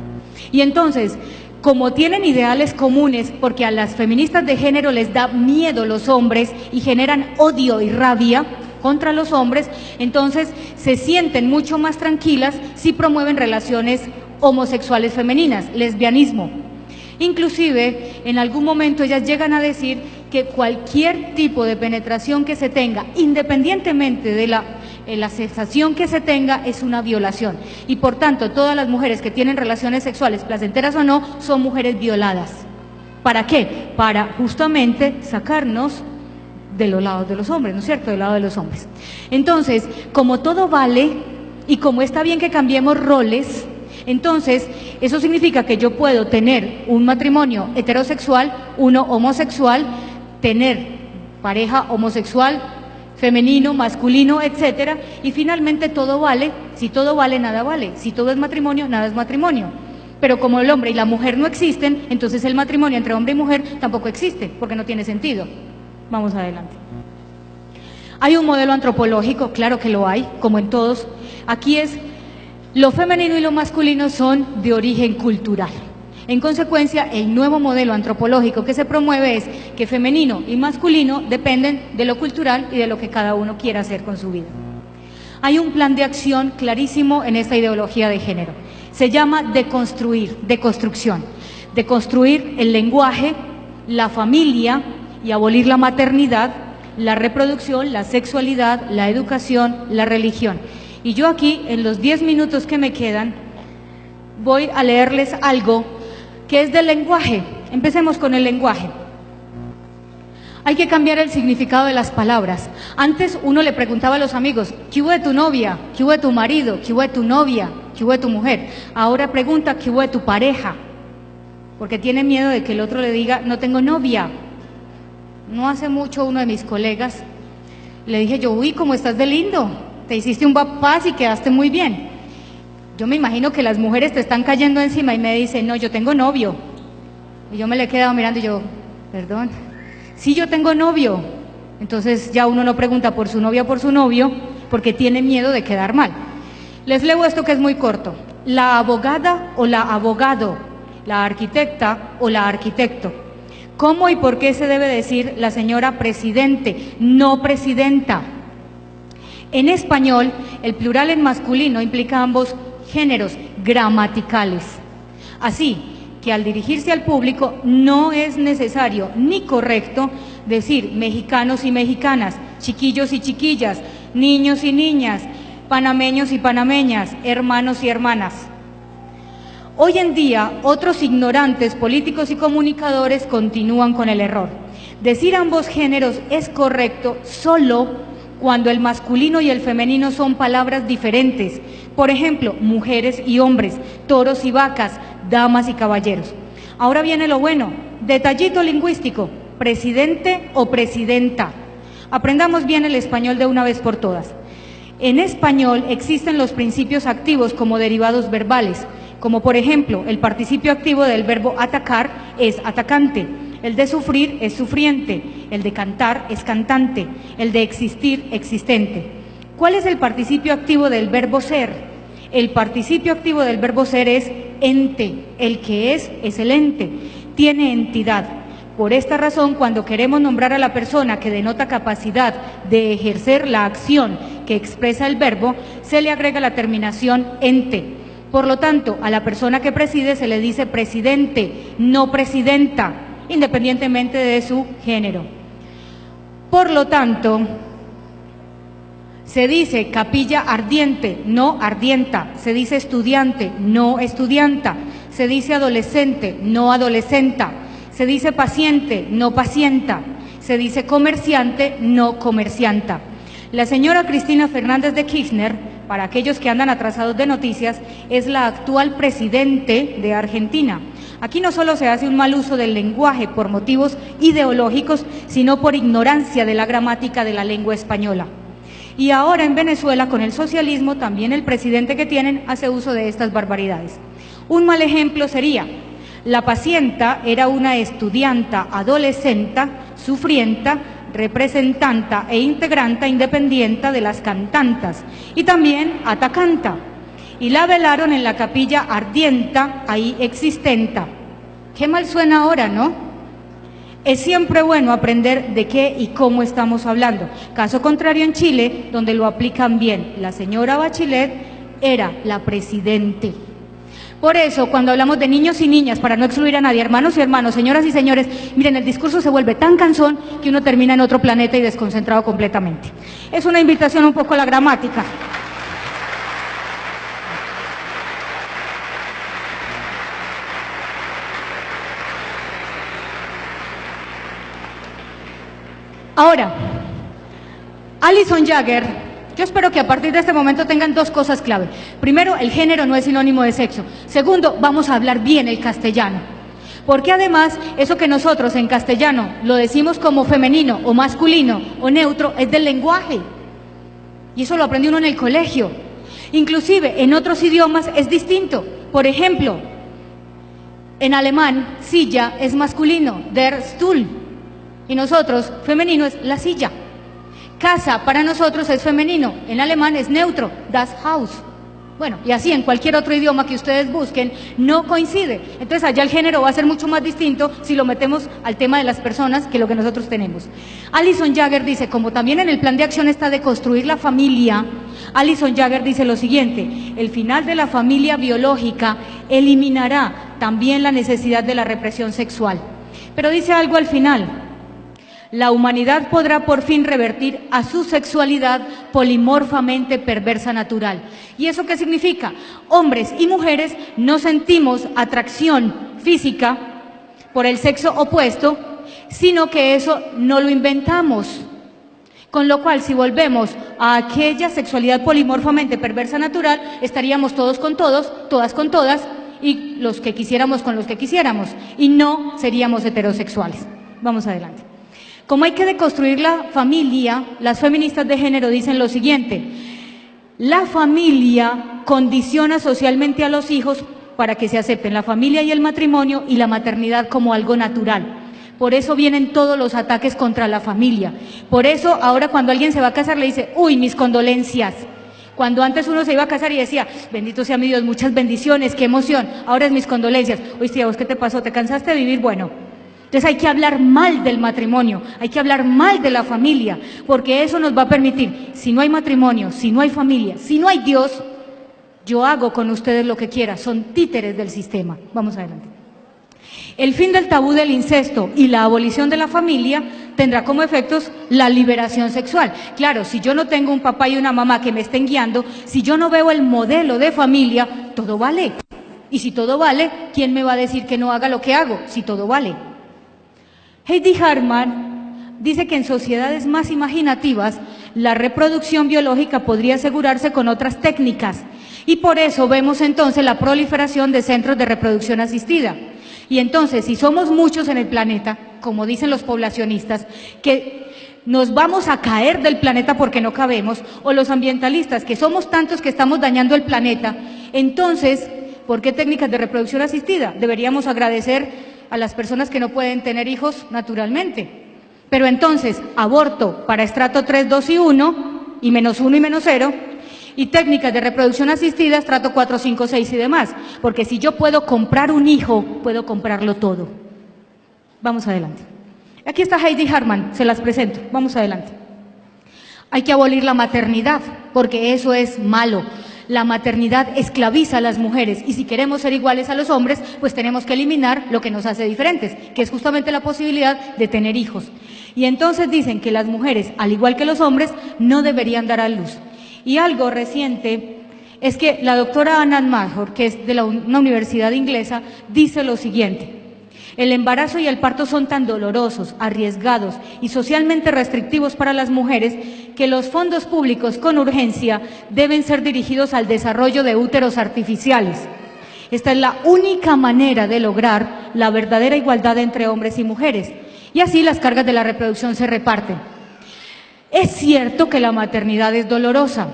S1: Y entonces, como tienen ideales comunes, porque a las feministas de género les da miedo los hombres y generan odio y rabia contra los hombres, entonces se sienten mucho más tranquilas si promueven relaciones homosexuales femeninas, lesbianismo. Inclusive, en algún momento ellas llegan a decir que cualquier tipo de penetración que se tenga, independientemente de la sensación que se tenga, es una violación. Y por tanto, todas las mujeres que tienen relaciones sexuales, placenteras o no, son mujeres violadas. ¿Para qué? Para justamente sacarnos de los lados de los hombres, ¿no es cierto?, del lado de los hombres. Entonces, como todo vale y como está bien que cambiemos roles, entonces eso significa que yo puedo tener un matrimonio heterosexual, uno homosexual, tener pareja homosexual, femenino, masculino, etcétera, y finalmente todo vale. Si todo vale, nada vale. Si todo es matrimonio, nada es matrimonio. Pero como el hombre y la mujer no existen, entonces el matrimonio entre hombre y mujer tampoco existe, porque no tiene sentido. Vamos adelante. ¿Hay un modelo antropológico? Claro que lo hay, como en todos. Aquí es, lo femenino y lo masculino son de origen cultural. En consecuencia, el nuevo modelo antropológico que se promueve es que femenino y masculino dependen de lo cultural y de lo que cada uno quiera hacer con su vida. Hay un plan de acción clarísimo en esta ideología de género. Se llama deconstrucción. Deconstruir el lenguaje, la familia y abolir la maternidad, la reproducción, la sexualidad, la educación, la religión. Y yo aquí, en los 10 minutos que me quedan, voy a leerles algo que es del lenguaje. Empecemos con el lenguaje. Hay que cambiar el significado de las palabras. Antes uno le preguntaba a los amigos, ¿qué hubo de tu novia? ¿Qué hubo de tu marido? ¿Qué hubo de tu novia? ¿Qué hubo de tu mujer? Ahora pregunta, ¿qué hubo de tu pareja? Porque tiene miedo de que el otro le diga, no tengo novia. No hace mucho uno de mis colegas, le dije yo, uy, ¿cómo estás de lindo? Te hiciste un bypass y quedaste muy bien. Yo me imagino que las mujeres te están cayendo encima y me dicen, no, yo tengo novio. Y yo me le he quedado mirando y yo, perdón, sí, yo tengo novio. Entonces ya uno no pregunta por su novia o por su novio porque tiene miedo de quedar mal. Les leo esto que es muy corto. La abogada o la abogado, la arquitecta o la arquitecto. ¿Cómo y por qué se debe decir la señora presidente, no presidenta? En español, el plural en masculino implica ambos géneros gramaticales. Así que al dirigirse al público no es necesario ni correcto decir mexicanos y mexicanas, chiquillos y chiquillas, niños y niñas, panameños y panameñas, hermanos y hermanas. Hoy en día, otros ignorantes políticos y comunicadores continúan con el error. Decir ambos géneros es correcto solo cuando el masculino y el femenino son palabras diferentes. Por ejemplo, mujeres y hombres, toros y vacas, damas y caballeros. Ahora viene lo bueno, detallito lingüístico, presidente o presidenta. Aprendamos bien el español de una vez por todas. En español existen los principios activos como derivados verbales, como por ejemplo, el participio activo del verbo atacar es atacante, el de sufrir es sufriente, el de cantar es cantante, el de existir, existente. ¿Cuál es el participio activo del verbo ser? El participio activo del verbo ser es ente, el que es el ente, tiene entidad. Por esta razón, cuando queremos nombrar a la persona que denota capacidad de ejercer la acción que expresa el verbo, se le agrega la terminación ente. Por lo tanto, a la persona que preside se le dice presidente, no presidenta, independientemente de su género. Por lo tanto, se dice capilla ardiente, no ardienta, se dice estudiante, no estudianta, se dice adolescente, no adolescenta, se dice paciente, no pacienta, se dice comerciante, no comercianta. La señora Cristina Fernández de Kirchner, para aquellos que andan atrasados de noticias, es la actual presidente de Argentina. Aquí no solo se hace un mal uso del lenguaje por motivos ideológicos, sino por ignorancia de la gramática de la lengua española. Y ahora en Venezuela, con el socialismo, también el presidente que tienen hace uso de estas barbaridades. Un mal ejemplo sería: la pacienta era una estudianta adolescenta, sufrienta, representanta e integranta independiente de las cantantas, y también atacanta, y la velaron en la capilla ardienta, ahí existenta. Qué mal suena ahora, ¿no? Es siempre bueno aprender de qué y cómo estamos hablando. Caso contrario en Chile, donde lo aplican bien. La señora Bachelet era la presidente. Por eso, cuando hablamos de niños y niñas, para no excluir a nadie, hermanos y hermanas, señoras y señores, miren, el discurso se vuelve tan cansón que uno termina en otro planeta y desconcentrado completamente. Es una invitación un poco a la gramática. Ahora, Alison Jagger, yo espero que a partir de este momento tengan dos cosas clave. Primero, el género no es sinónimo de sexo. Segundo, vamos a hablar bien el castellano. Porque además, eso que nosotros en castellano lo decimos como femenino o masculino o neutro, es del lenguaje. Y eso lo aprende uno en el colegio. Inclusive, en otros idiomas es distinto. Por ejemplo, en alemán, silla es masculino, der Stuhl. Y nosotros, femenino es la silla. Casa para nosotros es femenino, en alemán es neutro, das Haus. Bueno, y así en cualquier otro idioma que ustedes busquen, no coincide. Entonces allá el género va a ser mucho más distinto si lo metemos al tema de las personas que lo que nosotros tenemos. Alison Jagger dice, como también en el plan de acción está de construir la familia, Alison Jagger dice lo siguiente: el final de la familia biológica eliminará también la necesidad de la represión sexual. Pero dice algo al final: la humanidad podrá por fin revertir a su sexualidad polimorfamente perversa natural. ¿Y eso qué significa? Hombres y mujeres no sentimos atracción física por el sexo opuesto, sino que eso no lo inventamos. Con lo cual, si volvemos a aquella sexualidad polimorfamente perversa natural, estaríamos todos con todos, todas con todas, y los que quisiéramos con los que quisiéramos, y no seríamos heterosexuales. Vamos adelante. Como hay que deconstruir la familia, las feministas de género dicen lo siguiente: la familia condiciona socialmente a los hijos para que se acepten la familia y el matrimonio y la maternidad como algo natural. Por eso vienen todos los ataques contra la familia. Por eso ahora cuando alguien se va a casar le dice, uy, mis condolencias. Cuando antes uno se iba a casar y decía, bendito sea mi Dios, muchas bendiciones, qué emoción, ahora es mis condolencias. Oye, tía, ¿vos qué te pasó? ¿Te cansaste de vivir? Bueno. Entonces hay que hablar mal del matrimonio, hay que hablar mal de la familia, porque eso nos va a permitir, si no hay matrimonio, si no hay familia, si no hay Dios, yo hago con ustedes lo que quiera, son títeres del sistema. Vamos adelante. El fin del tabú del incesto y la abolición de la familia tendrá como efectos la liberación sexual. Claro, si yo no tengo un papá y una mamá que me estén guiando, si yo no veo el modelo de familia, todo vale. Y si todo vale, ¿quién me va a decir que no haga lo que hago? Si todo vale. Heidi Hartman dice que en sociedades más imaginativas la reproducción biológica podría asegurarse con otras técnicas y por eso vemos entonces la proliferación de centros de reproducción asistida. Y entonces, si somos muchos en el planeta, como dicen los poblacionistas, que nos vamos a caer del planeta porque no cabemos, o los ambientalistas, que somos tantos que estamos dañando el planeta, entonces, ¿por qué técnicas de reproducción asistida? Deberíamos agradecer a las personas que no pueden tener hijos naturalmente. Pero entonces, aborto para estrato 3, 2 y 1, y menos 1 y menos 0, y técnicas de reproducción asistida, estrato 4, 5, 6 y demás. Porque si yo puedo comprar un hijo, puedo comprarlo todo. Vamos adelante. Aquí está Heidi Hartman, se las presento. Vamos adelante. Hay que abolir la maternidad, porque eso es malo. La maternidad esclaviza a las mujeres y si queremos ser iguales a los hombres, pues tenemos que eliminar lo que nos hace diferentes, que es justamente la posibilidad de tener hijos. Y entonces dicen que las mujeres, al igual que los hombres, no deberían dar a luz. Y algo reciente es que la doctora Anand Mahor, que es de una universidad inglesa, dice lo siguiente: el embarazo y el parto son tan dolorosos, arriesgados y socialmente restrictivos para las mujeres que los fondos públicos con urgencia deben ser dirigidos al desarrollo de úteros artificiales. Esta es la única manera de lograr la verdadera igualdad entre hombres y mujeres. Y así las cargas de la reproducción se reparten. Es cierto que la maternidad es dolorosa.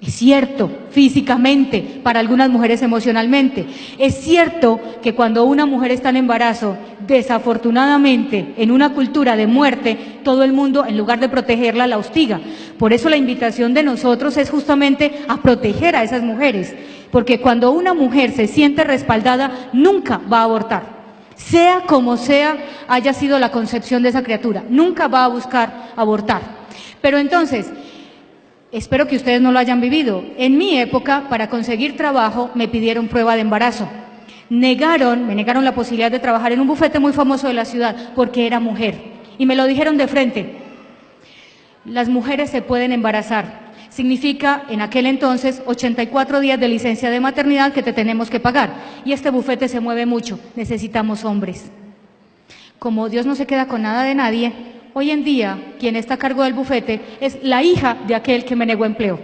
S1: Es cierto, físicamente, para algunas mujeres emocionalmente. Es cierto que cuando una mujer está en embarazo, desafortunadamente, en una cultura de muerte, todo el mundo, en lugar de protegerla, la hostiga. Por eso la invitación de nosotros es justamente a proteger a esas mujeres, porque cuando una mujer se siente respaldada, nunca va a abortar. Sea como sea, haya sido la concepción de esa criatura, nunca va a buscar abortar. Pero entonces, espero que ustedes no lo hayan vivido. En mi época, para conseguir trabajo, me pidieron prueba de embarazo. Me negaron la posibilidad de trabajar en un bufete muy famoso de la ciudad porque era mujer. Y me lo dijeron de frente. Las mujeres se pueden embarazar. Significa, en aquel entonces, 84 días de licencia de maternidad que te tenemos que pagar. Y este bufete se mueve mucho. Necesitamos hombres. Como Dios no se queda con nada de nadie, hoy en día, quien está a cargo del bufete es la hija de aquel que me negó empleo.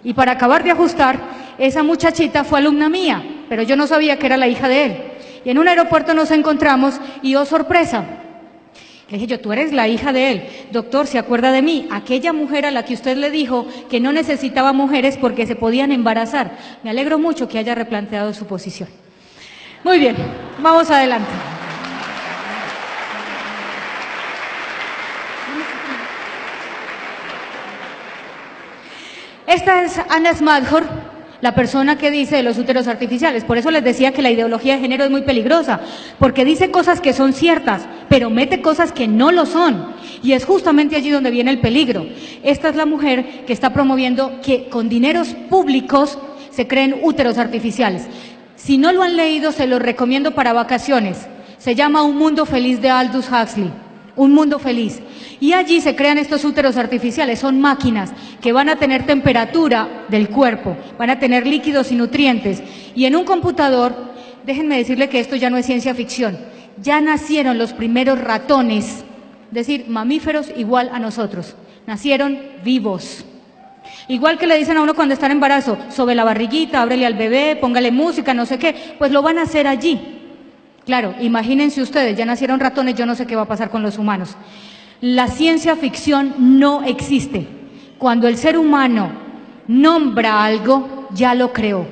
S1: Y para acabar de ajustar, esa muchachita fue alumna mía, pero yo no sabía que era la hija de él. Y en un aeropuerto nos encontramos y, oh sorpresa, le dije yo, tú eres la hija de él. Doctor, ¿se acuerda de mí? Aquella mujer a la que usted le dijo que no necesitaba mujeres porque se podían embarazar. Me alegro mucho que haya replanteado su posición. Muy bien, vamos adelante. Esta es Anna Smadhor, la persona que dice de los úteros artificiales. Por eso les decía que la ideología de género es muy peligrosa, porque dice cosas que son ciertas, pero mete cosas que no lo son. Y es justamente allí donde viene el peligro. Esta es la mujer que está promoviendo que con dineros públicos se creen úteros artificiales. Si no lo han leído, se los recomiendo para vacaciones. Se llama Un Mundo Feliz de Aldous Huxley. Un mundo feliz. Y allí se crean estos úteros artificiales, son máquinas que van a tener temperatura del cuerpo, van a tener líquidos y nutrientes. Y en un computador, déjenme decirle que esto ya no es ciencia ficción, ya nacieron los primeros ratones, es decir, mamíferos igual a nosotros, nacieron vivos. Igual que le dicen a uno cuando está en embarazo, sobe la barriguita, ábrele al bebé, póngale música, no sé qué, pues lo van a hacer allí. Claro, imagínense ustedes, ya nacieron ratones, yo no sé qué va a pasar con los humanos. La ciencia ficción no existe. Cuando el ser humano nombra algo, ya lo creó.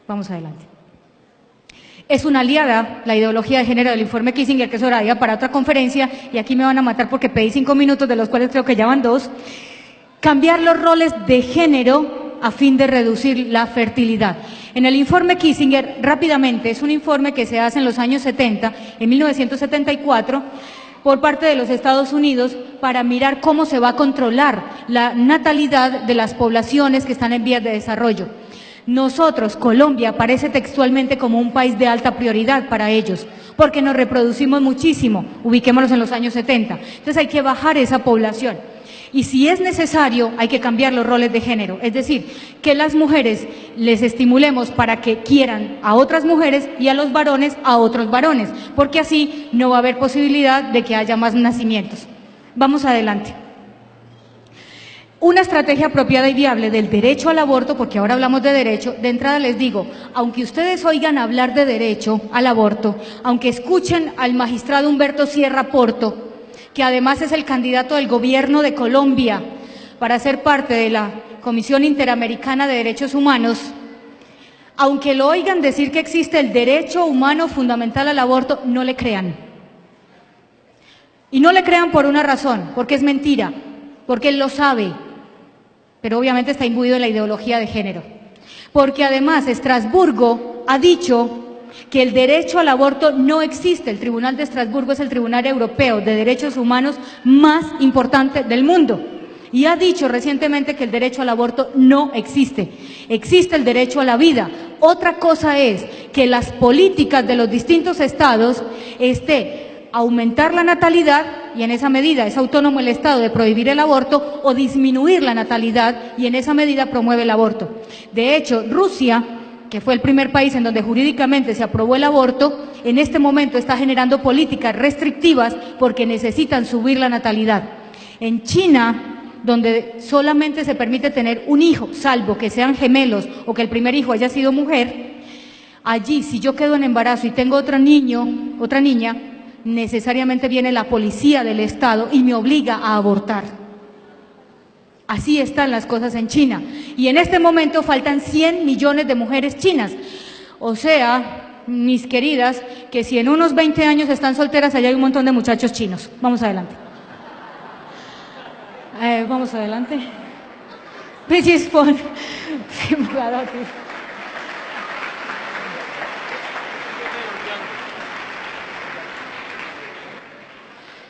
S1: Vamos adelante. Es una aliada, la ideología de género del informe Kissinger, que es horaria para otra conferencia, y aquí me van a matar porque pedí 5 minutos, de los cuales creo que ya van 2. Cambiar los roles de género a fin de reducir la fertilidad. En el informe Kissinger, rápidamente, es un informe que se hace en los años 70, en 1974, por parte de los Estados Unidos, para mirar cómo se va a controlar la natalidad de las poblaciones que están en vías de desarrollo. Nosotros, Colombia, aparece textualmente como un país de alta prioridad para ellos, porque nos reproducimos muchísimo, ubiquémonos en los años 70. Entonces hay que bajar esa población. Y si es necesario, hay que cambiar los roles de género, es decir, que las mujeres les estimulemos para que quieran a otras mujeres y a los varones a otros varones, porque así no va a haber posibilidad de que haya más nacimientos. Vamos adelante. Una estrategia apropiada y viable del derecho al aborto, porque ahora hablamos de derecho, de entrada les digo, aunque ustedes oigan hablar de derecho al aborto, aunque escuchen al magistrado Humberto Sierra Porto, que además es el candidato del gobierno de Colombia para ser parte de la Comisión Interamericana de Derechos Humanos, aunque lo oigan decir que existe el derecho humano fundamental al aborto, no le crean. Y no le crean por una razón, porque es mentira, porque él lo sabe, pero obviamente está imbuido en la ideología de género. Porque además Estrasburgo ha dicho que el derecho al aborto no existe. El Tribunal de Estrasburgo es el Tribunal Europeo de Derechos Humanos más importante del mundo. Y ha dicho recientemente que el derecho al aborto no existe. Existe el derecho a la vida. Otra cosa es que las políticas de los distintos estados aumentar la natalidad, y en esa medida es autónomo el Estado de prohibir el aborto, o disminuir la natalidad y en esa medida promueve el aborto. De hecho, Rusia, que fue el primer país en donde jurídicamente se aprobó el aborto, en este momento está generando políticas restrictivas porque necesitan subir la natalidad. En China, donde solamente se permite tener un hijo, salvo que sean gemelos o que el primer hijo haya sido mujer, Allí, si yo quedo en embarazo y tengo otra niña, necesariamente viene la policía del Estado y me obliga a abortar. Así están las cosas en China. Y en este momento faltan 100 millones de mujeres chinas. O sea, mis queridas, que si en unos 20 años están solteras, allá hay un montón de muchachos chinos. Vamos adelante. Vamos adelante. Please phone.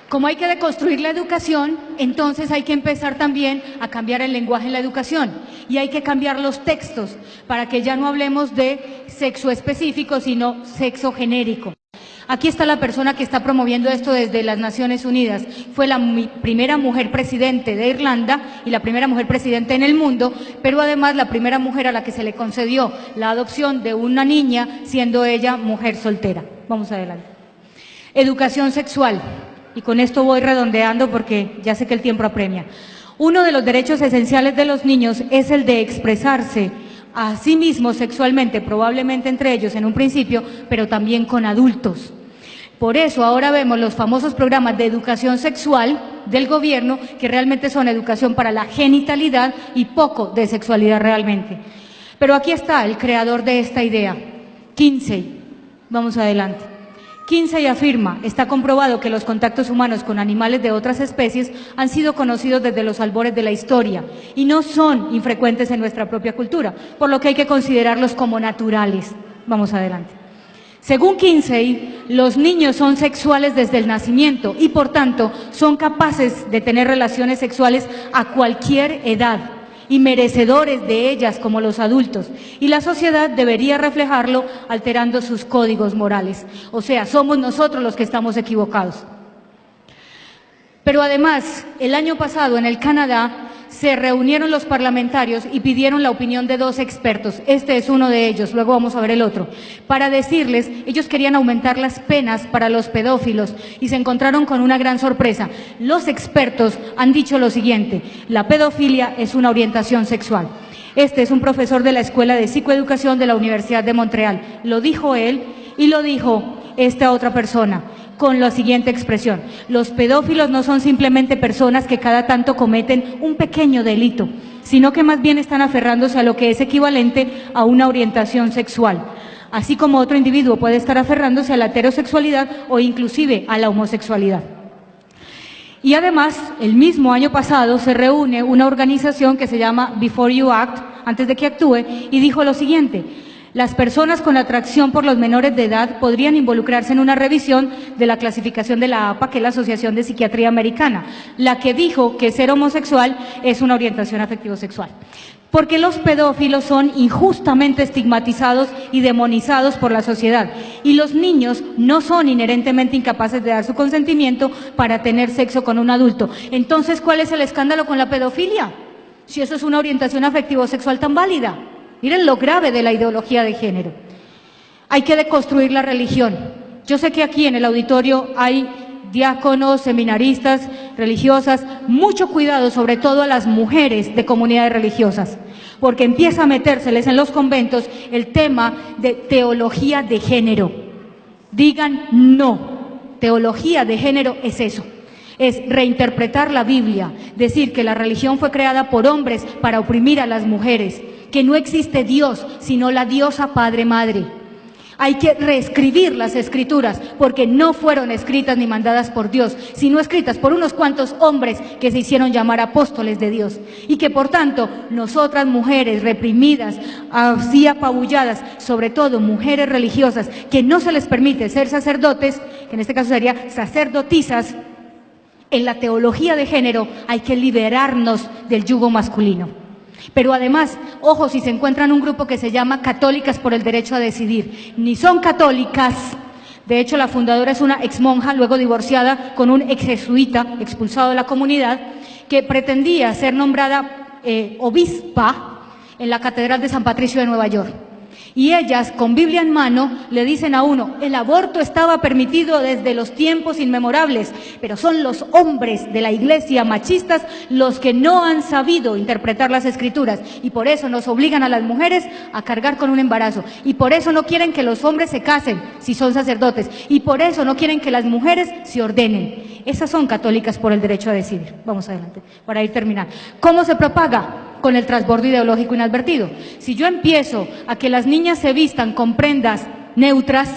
S1: Como hay que deconstruir la educación, entonces hay que empezar también a cambiar el lenguaje en la educación y hay que cambiar los textos para que ya no hablemos de sexo específico, sino sexo genérico. Aquí está la persona que está promoviendo esto desde las Naciones Unidas. Fue la primera mujer presidente de Irlanda y la primera mujer presidente en el mundo, pero además la primera mujer a la que se le concedió la adopción de una niña, siendo ella mujer soltera. Vamos adelante. Educación sexual. Y con esto voy redondeando porque ya sé que el tiempo apremia. Uno de los derechos esenciales de los niños es el de expresarse a sí mismos sexualmente, probablemente entre ellos en un principio, pero también con adultos. Por eso ahora vemos los famosos programas de educación sexual del gobierno, que realmente son educación para la genitalidad y poco de sexualidad realmente. Pero aquí está el creador de esta idea, Kinsey. Vamos adelante. Kinsey afirma, está comprobado que los contactos humanos con animales de otras especies han sido conocidos desde los albores de la historia y no son infrecuentes en nuestra propia cultura, por lo que hay que considerarlos como naturales. Vamos adelante. Según Kinsey, los niños son sexuales desde el nacimiento y por tanto son capaces de tener relaciones sexuales a cualquier edad y merecedores de ellas como los adultos, y la sociedad debería reflejarlo alterando sus códigos morales. O sea, somos nosotros los que estamos equivocados. Pero además, el año pasado en el Canadá se reunieron los parlamentarios y pidieron la opinión de 2 expertos, este es uno de ellos, luego vamos a ver el otro, para decirles, ellos querían aumentar las penas para los pedófilos y se encontraron con una gran sorpresa. Los expertos han dicho lo siguiente: la pedofilia es una orientación sexual. Este es un profesor de la Escuela de Psicoeducación de la Universidad de Montreal, lo dijo él y lo dijo esta otra persona, con la siguiente expresión: los pedófilos no son simplemente personas que cada tanto cometen un pequeño delito, sino que más bien están aferrándose a lo que es equivalente a una orientación sexual, así como otro individuo puede estar aferrándose a la heterosexualidad o inclusive a la homosexualidad. Y además, el mismo año pasado se reúne una organización que se llama Before You Act, antes de que actúe, y dijo lo siguiente: las personas con atracción por los menores de edad podrían involucrarse en una revisión de la clasificación de la APA, que es la Asociación de Psiquiatría Americana, la que dijo que ser homosexual es una orientación afectivo-sexual. Porque los pedófilos son injustamente estigmatizados y demonizados por la sociedad, y los niños no son inherentemente incapaces de dar su consentimiento para tener sexo con un adulto. Entonces, ¿cuál es el escándalo con la pedofilia? Si eso es una orientación afectivo-sexual tan válida. Miren lo grave de la ideología de género. Hay que deconstruir la religión. Yo sé que aquí en el auditorio hay diáconos, seminaristas, religiosas, mucho cuidado, sobre todo a las mujeres de comunidades religiosas, porque empieza a metérseles en los conventos el tema de teología de género. Digan no, teología de género es eso. Es reinterpretar la Biblia, decir que la religión fue creada por hombres para oprimir a las mujeres, que no existe Dios, sino la diosa Padre Madre. Hay que reescribir las escrituras, porque no fueron escritas ni mandadas por Dios, sino escritas por unos cuantos hombres que se hicieron llamar apóstoles de Dios. Y que por tanto, nosotras mujeres reprimidas, así apabulladas, sobre todo mujeres religiosas, que no se les permite ser sacerdotes, que en este caso sería sacerdotisas, en la teología de género hay que liberarnos del yugo masculino. Pero además, ojo, si se encuentran un grupo que se llama Católicas por el Derecho a Decidir, ni son católicas. De hecho, la fundadora es una exmonja, luego divorciada, con un ex jesuita expulsado de la comunidad, que pretendía ser nombrada obispa en la Catedral de San Patricio de Nueva York. Y ellas, con Biblia en mano, le dicen a uno, el aborto estaba permitido desde los tiempos inmemorables, pero son los hombres de la iglesia machistas los que no han sabido interpretar las escrituras y por eso nos obligan a las mujeres a cargar con un embarazo y por eso no quieren que los hombres se casen si son sacerdotes y por eso no quieren que las mujeres se ordenen. Esas son católicas por el derecho a decidir. Vamos adelante, para ir terminando. ¿Cómo se propaga? Con el transbordo ideológico inadvertido. Si yo empiezo a que las niñas se vistan con prendas neutras,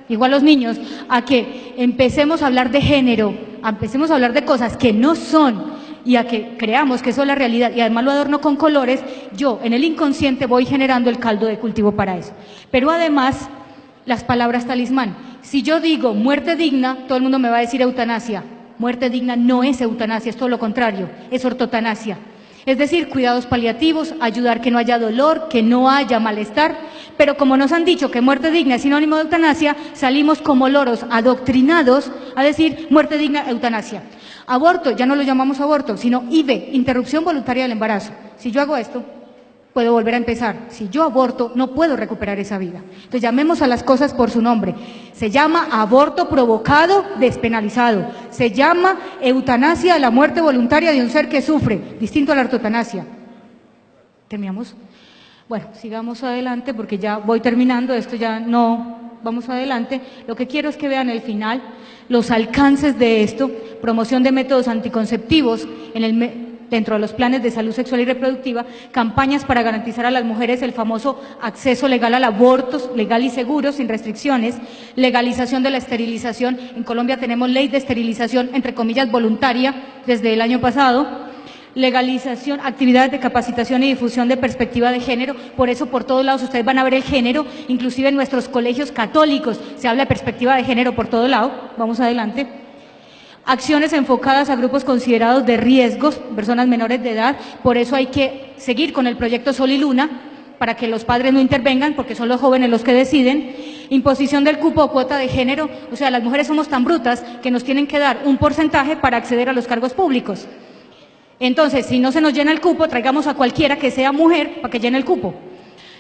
S1: igual los niños, a que empecemos a hablar de género, empecemos a hablar de cosas que no son y a que creamos que eso es la realidad y además lo adorno con colores, yo en el inconsciente voy generando el caldo de cultivo para eso. Pero además, las palabras talismán. Si yo digo muerte digna, todo el mundo me va a decir eutanasia. Muerte digna no es eutanasia, es todo lo contrario, es ortotanasia. Es decir, cuidados paliativos, ayudar que no haya dolor, que no haya malestar, pero como nos han dicho que muerte digna es sinónimo de eutanasia, salimos como loros adoctrinados a decir muerte digna, eutanasia. Aborto, ya no lo llamamos aborto, sino IVE, interrupción voluntaria del embarazo. Si yo hago esto, puedo volver a empezar. Si yo aborto, no puedo recuperar esa vida. Entonces llamemos a las cosas por su nombre. Se llama aborto provocado, despenalizado. Se llama eutanasia a la muerte voluntaria de un ser que sufre, distinto a la ortotanasia. ¿Terminamos? Bueno, sigamos adelante porque ya voy terminando, esto ya no, vamos adelante. Lo que quiero es que vean el final, los alcances de esto, promoción de métodos anticonceptivos dentro de los planes de salud sexual y reproductiva, campañas para garantizar a las mujeres el famoso acceso legal al aborto, legal y seguro, sin restricciones, legalización de la esterilización. En Colombia tenemos ley de esterilización, entre comillas, voluntaria, desde el año pasado. Legalización, actividades de capacitación y difusión de perspectiva de género, por eso por todos lados ustedes van a ver el género, inclusive en nuestros colegios católicos se habla de perspectiva de género por todo lado. Vamos adelante. Acciones enfocadas a grupos considerados de riesgos, personas menores de edad, por eso hay que seguir con el proyecto Sol y Luna, para que los padres no intervengan, porque son los jóvenes los que deciden. Imposición del cupo o cuota de género, o sea, las mujeres somos tan brutas que nos tienen que dar un porcentaje para acceder a los cargos públicos. Entonces, si no se nos llena el cupo, traigamos a cualquiera que sea mujer para que llene el cupo.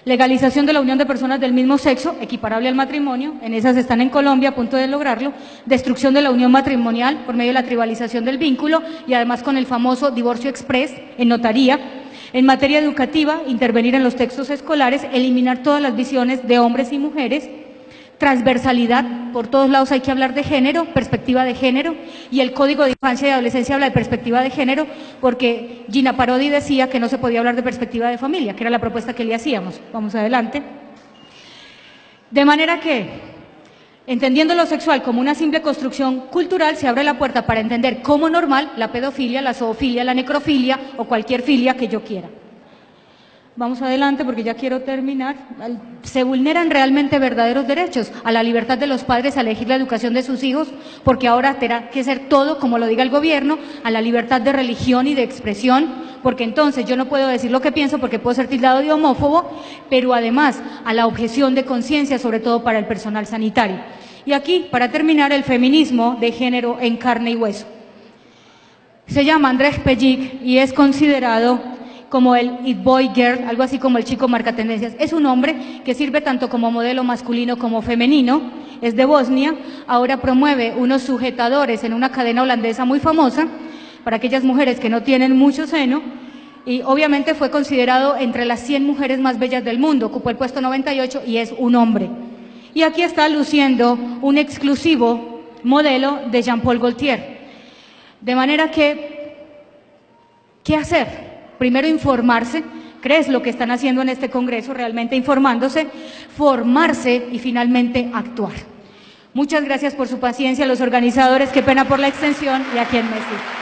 S1: Legalización de la unión de personas del mismo sexo, equiparable al matrimonio, en esas están en Colombia a punto de lograrlo. Destrucción de la unión matrimonial por medio de la tribalización del vínculo y además con el famoso divorcio express en notaría. En materia educativa, intervenir en los textos escolares, eliminar todas las visiones de hombres y mujeres. Transversalidad, por todos lados hay que hablar de género, perspectiva de género, y el Código de Infancia y Adolescencia habla de perspectiva de género, porque Gina Parodi decía que no se podía hablar de perspectiva de familia, que era la propuesta que le hacíamos. Vamos adelante. De manera que, entendiendo lo sexual como una simple construcción cultural, se abre la puerta para entender como normal la pedofilia, la zoofilia, la necrofilia o cualquier filia que yo quiera. Vamos adelante porque ya quiero terminar. Se vulneran realmente verdaderos derechos a la libertad de los padres a elegir la educación de sus hijos, porque ahora tendrá que ser todo como lo diga el gobierno, a la libertad de religión y de expresión, porque entonces yo no puedo decir lo que pienso porque puedo ser tildado de homófobo, pero además a la objeción de conciencia, sobre todo para el personal sanitario. Y aquí, para terminar, el feminismo de género en carne y hueso. Se llama Andrés Pellic y es considerado como el It Boy Girl, algo así como el chico marca tendencias. Es un hombre que sirve tanto como modelo masculino como femenino, es de Bosnia, ahora promueve unos sujetadores en una cadena holandesa muy famosa para aquellas mujeres que no tienen mucho seno y obviamente fue considerado entre las 100 mujeres más bellas del mundo, ocupó el puesto 98 y es un hombre. Y aquí está luciendo un exclusivo modelo de Jean-Paul Gaultier. De manera que, ¿qué hacer? Primero informarse, ¿crees lo que están haciendo en este congreso? Realmente informándose, formarse y finalmente actuar. Muchas gracias por su paciencia, a los organizadores, qué pena por la extensión y a quien me sigue.